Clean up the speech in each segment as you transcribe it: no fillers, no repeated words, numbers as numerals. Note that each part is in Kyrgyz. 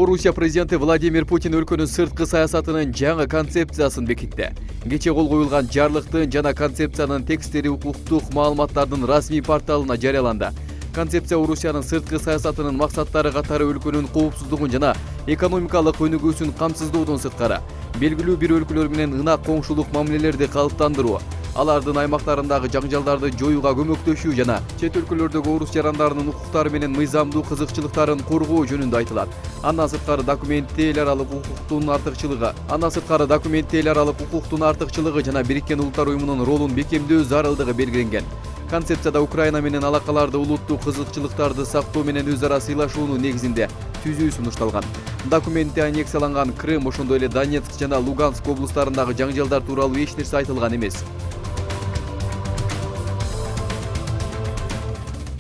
Орусия президенти Владимир Путин өлкөнүн сырткы саясатынын жаңы концепциясын бекитти. Кече кол коюлган жарлыктын жана концепциянын текстери укуктук маалыматтардын расмий порталына жарыяланды. Концепция Орусиянын сырткы саясатынын максаттары катары өлкөнүн коопсуздугун жана экономикалык өнүгүүсүн камсыздоодон сырткары, белгилүү бир өлкөлөр менен ынак коңшулук мамилелерди калыптандыруу, алардын аймактарындагы жаңжалдарды жоюуга көмөктөшүү жана чет өлкөлөрдөгү орус жарандарынын укуктары менен мыйзамдуу кызыкчылыктарын коргоо жөнүндө айтылат. Андан сырткары документтик эл аралык укуктун артыкчылыгы жана Бириккен Улуттар Уюмунун ролун бекемдөө зарылдыгы белгиленген. Концепцияда Украина менен алакаларды улуттук кызыкчылыктарды сактоо менен өз ара сыйлашуунун негизинде түзүү сунушталган. Документте аннексияланган Крым, ошондой эле Донецк жана Луганск облустарындагы жаңжалдар тууралуу эч нерсе айтылган эмес.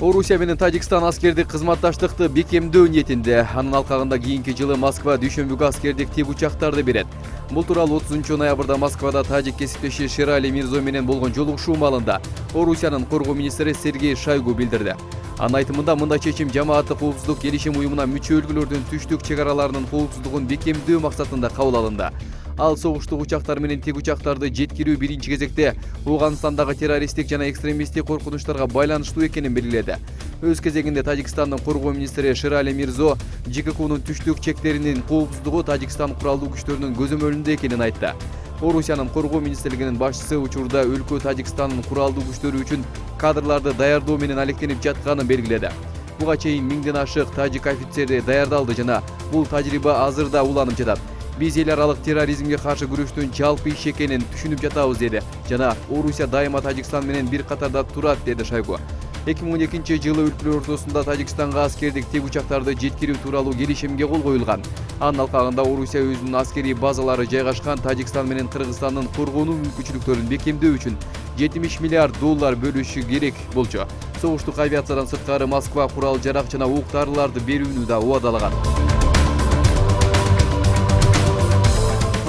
Орусия менен Тажикстан аскердик кызматташтыкты бекемдөө ниетинде. Анын алкагында кийинки жылы Москва дүйшөмбүгө аскердик тик учактарды берет. Бул тууралуу 30 ноябрда Москвада тажик кесиптеши Шерали Мирзо менен болгон жолугушуу маалында Орусиянын коргоо министри Сергей Шойгу билдирди. Анын айтымында мындай чечим жамааттык коопсуздук келишим уюмуна мүчө өлкөлөрдүн түштүк чек араларынын коопсуздугун бекемдөө максатында кабыл алынды. Ал согуштук учактар менен тик учактарды жеткирүү биринчи кезекте Ооганстандагы террористтик жана экстремисттик коркунучтарга байланыштуу экенин белгиледи. Өз кезегинде Тажикстандын коргоо министри Шерали Мирзо ЖККнун түштүк чектеринин коопсуздугу Тажикстан куралдуу күчтөрүнүн көзөмөлүндө экенин айтты. Орусиянын коргоо министрлигинин башчысы учурда өлкө Тажикстандын куралдуу күчтөрү үчүн кадрларды даярдоо менен алектенип жатканын белгиледи. Буга чейин 1000ден ашык тажик офицери даярдалды жана бул тажрыйба азырда уланып жатат. Биз эл аралык терроризмге каршы күрөштүн жалпы иш экенин түшүнүп жатабыз деди жана Орусия дайыма Тажикстан менен бир катарда турат деди Шойгу. 2012 жылы өлкөлөр ортосунда Тажикстанга аскердик тик учактарды жеткирүү тууралуу келишимге кол коюлган. Анын алкагында Орусия өзүнүн аскерий базалары жайгашкан Тажикстан менен Кыргызстандын коргонуу мүмкүнчүлүктөрүн бекемдөө үчүн $70 миллиард бөлүшү керек болчу. Согуштук авиациядан сырткары Москва курал жарак жана ук-дарыларды берүүнү да убадалаган.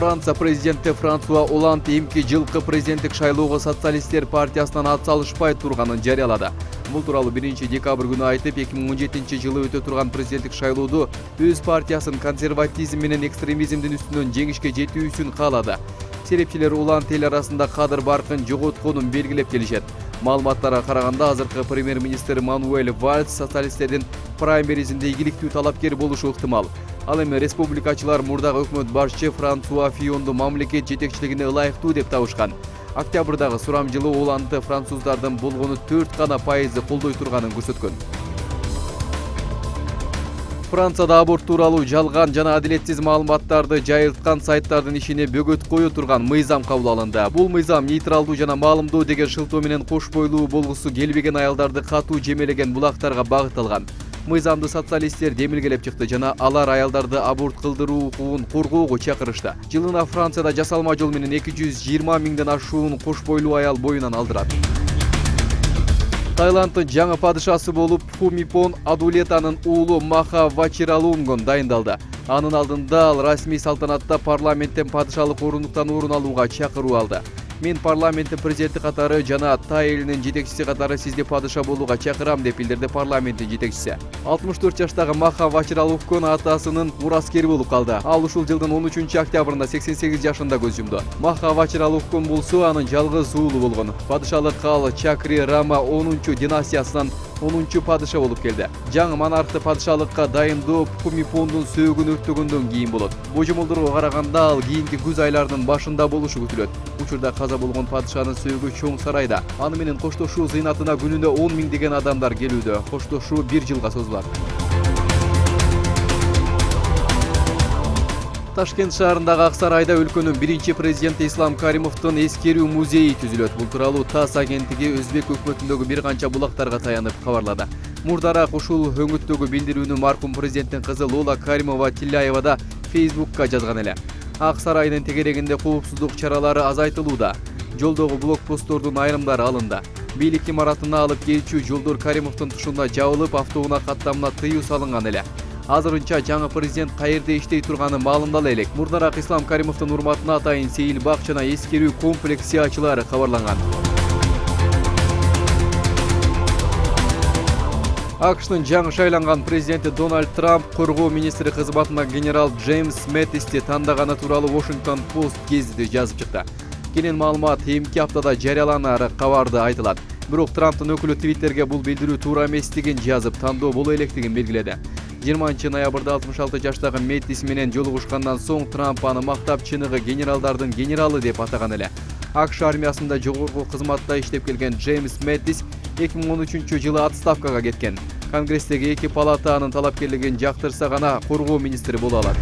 Франция президенти Франсуа Оланд эмки жылкы президенттик шайлоого социалисттер партиясынан ат салышпай турганын жарыялады. Бул тууралуу 1-декабрь күнү айтып, 2017 жылы өтө турган президенттик шайлоодо өз партиясын консерватизм менен экстремизмдин үстүнөн жеңишке жетүүсүн каалады. Серепчилер Оланд эл арасында кадыр баркын жоготконун белгилеп келишет. Маалыматтарга караганда азыркы премьер-министр Мануэль Вальс социалисттердин праймеризинде ийгиликтүү талапкер болушу ыктымал. Ал эми республикачылар мурдагы өкмөт башчы Франсуа Фийонду мамлекет жетекчилигине ылайыктуу деп табышкан. Октябрдагы сурам жылы Оландды француздардын болгону 4% колдой турганын көрсөткөн. Францияда аборт тууралуу жалган жана адилетсиз маалыматтарды жайылткан сайттардын ишине бөгөт кое турган мыйзам кабыл алынды. Бул мыйзам нейтралдуу жана маалымдоо деген шылтоо менен кош бойлуу болгусу келбеген аялдарды катуу жемелеген булактарга багытталган. Мыйзамды социалисттер демилгелеп чыкты жана алар аялдарды аборт кылдыруу укугун коргоого чакырышты. Жылына Францияда жасалма жол менен 220 миңден ашуун кош бойлуу аял боюнан алдырат. Таиланддын жаңы падышасы болуп Пхумипон Адулетанын уулу Маха Вачиралунгон дайындалды. Анын алдында ал расмий салтанатта парламенттен падышалык орындуктан орун алууга чакыруу алды. Мен парламенттин президенти катары жана Тай элинин жетекчиси катары сизди падыша болууга чакырам деп билдирди парламенттин жетекчиси. 64 жаштагы Маха Вачиралунгон атасынын мураскери болуп калды. Ал ушул жылдын 13 октябрында 88 жашында көз жумду. Маха Вачиралунгон болсо анын жалгыз уулу болгон. Падышалыкка ал Чакри Рама 10 династиясынан 10 падыша болуп келди. Жаңы монархты падышалыкка дайындоо Пхумипондун сөөгүн өрттөгөндөн кийин болот. Божомолдорго караганда ал кийинки күз айларынын башында болушу күтүлөт. Учурда каза болгон падышанын сөөгү чоң сарайда. Аны менен коштошуу зыйнатына күнүнө 10 миң деген адамдар келүүдө. Коштошуу 1 жылга созулат. Ташкент шаарындагы Ак сарайда өлкөнүн биринчи президенти Ислам Каримовдун эскерүү музейи түзүлөт. Бул тууралуу ТАСС агенттиги өзбек өкмөтүндөгү бир канча булактарга таянып кабарлады. Мурдараак ушул өңүттөгү билдирүүнү маркум президенттин кызы Лола Каримова Тилляева да Facebook'ка жазган эле. Ак сарайдын тегерегинде коопсуздук чаралары азайтылууда. Жолдогу блокпосттордун айрымдары алынды. Бийлик имаратына алып келчү жолдор Каримовдун тушуна жабылып, автоунаа каттамына тыюу салынган эле. Азырынча жаңы президент каерде иштей турганы маалымдала элек. Мурдараак Ислам Каримовдун урматына атайын сейил бак жана эскерүү комплекси ачылары кабарланган. AQShtын жаңы шайланган президенти Дональд Трамп коргоо министри кызматына генерал Джеймс Мэттисти тандаганы тууралуу Washington Post гезити жазып чыкты. Кенен маалымат эмки аптада жарыяланары кабарда айтылат. Бирок Трамптын өкүлү Твиттерге бул билдирүү туура эместигин жазып, тандоо боло электигин белгиледи. 20 ноябрда 66 жаштагы Мэттис менен жолугушкандан соң Трамп аны мактап чыныгы генералдардын генералы деп атаган эле. AQSh армиясында жогорку кызматта иштеп келген Джеймс Мэттис 2013 жылы отставкага кеткен. Конгресстеги эки палата анын талапкерлигин жактырса гана коргоо министри боло алат.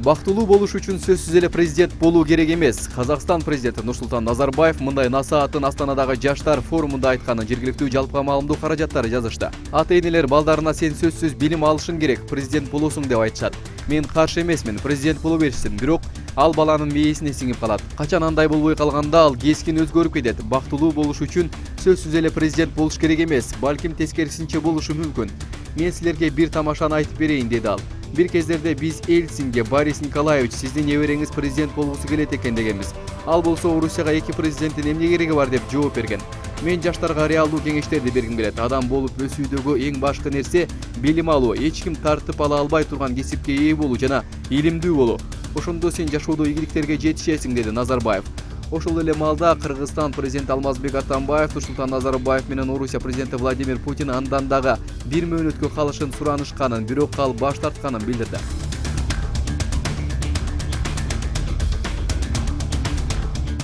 Бактылуу болуш үчүн сөзсүз эле президент болуу керек эмес. Казакстан президенти Нурсултан Назарбаев мындай насаатын Астанадагы жаштар форумунда айтканын жергиликтүү жалпыга маалымдоо каражаттары жазышты. Ата-энелер балдарына сен сөзсүз билим алышың керек, президент болосуң деп айтышат. Мен каршы эмесмин, президент боло беришсин, бирок ал баланын мээсине сиңип калат. Качан андай болбой калганда ал кескин өзгөрүп кетет. Бактылуу болуш үчүн сөзсүз эле президент болуш керек эмес, балким тескерисинче болушу мүмкүн. Мен силерге бир тамашаны айтып берейин, деди ал. Бир кездерде биз Эльцинге Борис Николаевич сиздин небереңиз президент болгусу келет экен дегенбиз. Ал болсо Орусияга эки президенттин эмне кереги бар деп жооп берген. Мен жаштарга реалдуу кеңештерди бергим келет. Адам болуп өсүүдөгү эң башкы нерсе билим алуу, эч ким тартып ала албай турган кесипке ээ болуу жана илимдүү болуу. Ошондо сен жашоодо ийгиликтерге жетишесиң, деди Назарбаев. Ошол эле маалда Кыргызстан президенти Алмазбек Атамбаев Нурсултан Назарбаев менен Орусия президенти Владимир Путин андан дагы бир мөөнөткө калышын суранышканын, бирок ал баш тартканын билдирди.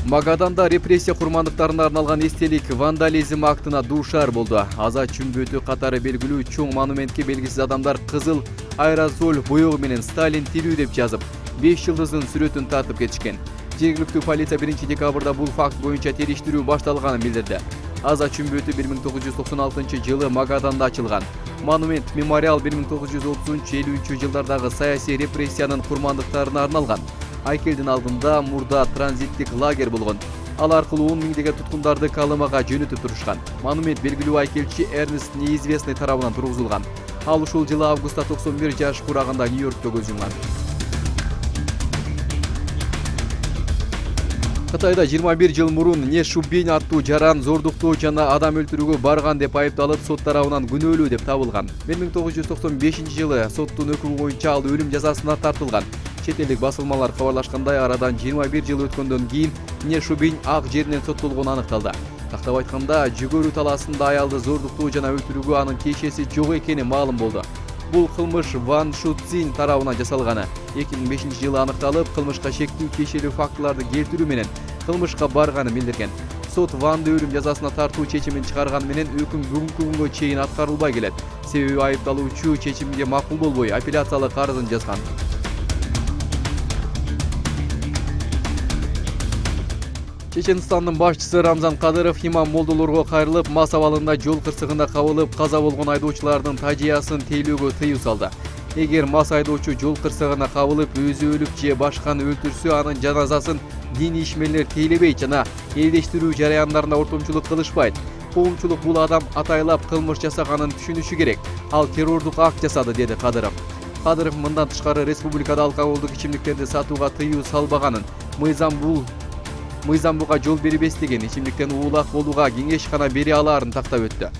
Магаданда репрессия курмандыктарына арналган эстелик вандализм актына дуушар болду. Азат чүмбөтү катары белгилүү чоң монументке белгисиз адамдар кызыл аэрозоль боёгу менен Сталин тирүү деп жазып, 5 жылдыздын сүрөтүн тартып кетишкен. Жергиликтүү полиция 1 декабрда бул факт боюнча териштирүү башталганын билдирди. Азат чүмбөтү 1996 жылы Магаданда ачылган. Монумент мемориал 1930-50 жылдардагы саясий репрессиянын курмандыктарына арналган. Айкелдин алдында мурда транзиттик лагерь болгон. Ал аркылуу 10 миңдеген туткундарды Калымага жөнөтүп турушкан. Монумент белгилүү айкелчи Эрнест Неизвестный тарабынан тургузулган. Ал ушул жылы августта 91 жаш курагында Нью-Йоркто көз жумган. Кытайда 21 жыл мурун Не Шубин аттуу жаран зордуктоо жана адам өлтүрүүгө барган деп айыпталып, сот тарабынан күнөөлүү деп табылган. 1995 жылы соттун өкүмү боюнча ал өлүм жазасына тартылган. Чет элдик басылмалар кабарлашкандай, арадан 21 жыл өткөндөн кийин Не Шубин ак жеринен соттолгону аныкталды. Тактап айтканда, жүгөрү талаасында аялды зордуктоо жана өлтүрүүгө анын тиешеси жок экени маалым болду. Бул кылмыш Ван Шуцин тарабынан жасалганы. 2005 жылы аныкталып, кылмышка шектүү тиешелүү фактыларды келтирүү менен кылмышка барганы билдирген. Сот Ванды өлүм жазасына тартуу чечимин чыгарган менен өкүм бүгүнкү күнгө чейин аткарылбай келет. Себеби айыпталуучу чечимге макул болбой апелляциялык арызын жазган. Чеченстандын башчысы Рамзан Кадыров имам молдолорго кайрылып, мас абалында жол кырсыгында кабылып каза болгон айдоочулардын тажыясын тейлөөгө тыюу салды. Эгер мас айдоочу жол кырсыгына кабылып, өзү өлүп же башканы өлтүрсө, анын жаназасын диний ишмерлер тейлебейт жана элдештирүү жараяндарына ортомчулук кылышпайт. Коомчулук бул адам атайлап кылмыш жасаганын түшүнүшү керек. Ал террордук акт жасады, деди Кадыров. Кадыров мындан тышкары республикада алкоголдук ичимдиктерди сатууга тыюу салбаганын, мыйзамбуга жол бербестигин, ичимдиктен уулак болууга кеңеш гана бере алаарын тактап өттү.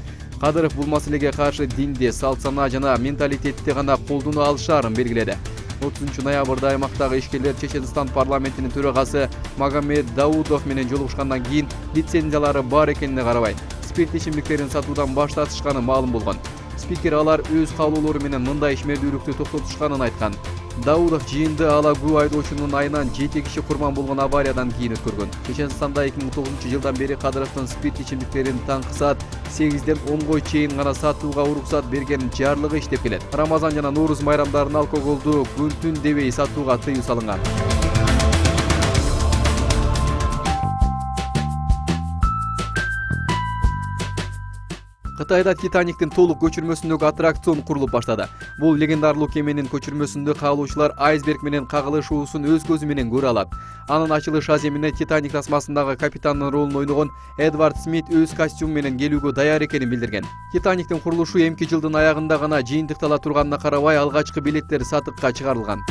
Кадыров бул маселеге каршы динди, салт-сана жана менталитетти гана колдоно алышаарын белгиледи. 30 ноябрда аймактагы ишкерлер Чеченстан парламентинин төрагасы Магомед Даудов менен жолугушкандан кийин лицензиялары бар экенине карабай, спирт ичимдиктерин сатуудан баш тартышканы маалым болгон. Спикер алар өз каалоолору менен мындай ишмердүүлүктү токтотушканын айткан. Даудов жыйынды Алагуу айдоочунун айынан 7 киши курман болгон авариядан кийин өткөргөн. Чеченстанда 2009 жылдан бери Кадыровдун спирт ичимдиктерин таңкы саат 8ден 10го чейин гана сатууга уруксат берген жарлыгы иштеп келет. Рамазан жана Нооруз майрамдарында алкоголду күн-түн дебей сатууга тыюу салынган. Кытайда Титаниктин толук көчүрмөсүндөгү аттракцион курулуп баштады. Бул легендарлуу кеменин көчүрмөсүндө каалоочулар айсберг менен кагылышуусун өз көзү менен көрө алат. Анын ачылыш аземине Титаник тасмасындагы капитандын ролун ойногон Эдвард Смит өз костюму менен келүүгө даяр экенин билдирген. Титаниктин курулушу эмки жылдын аягында гана жыйынтыктала турганына карабай, алгачкы билеттер сатыкка чыгарылган.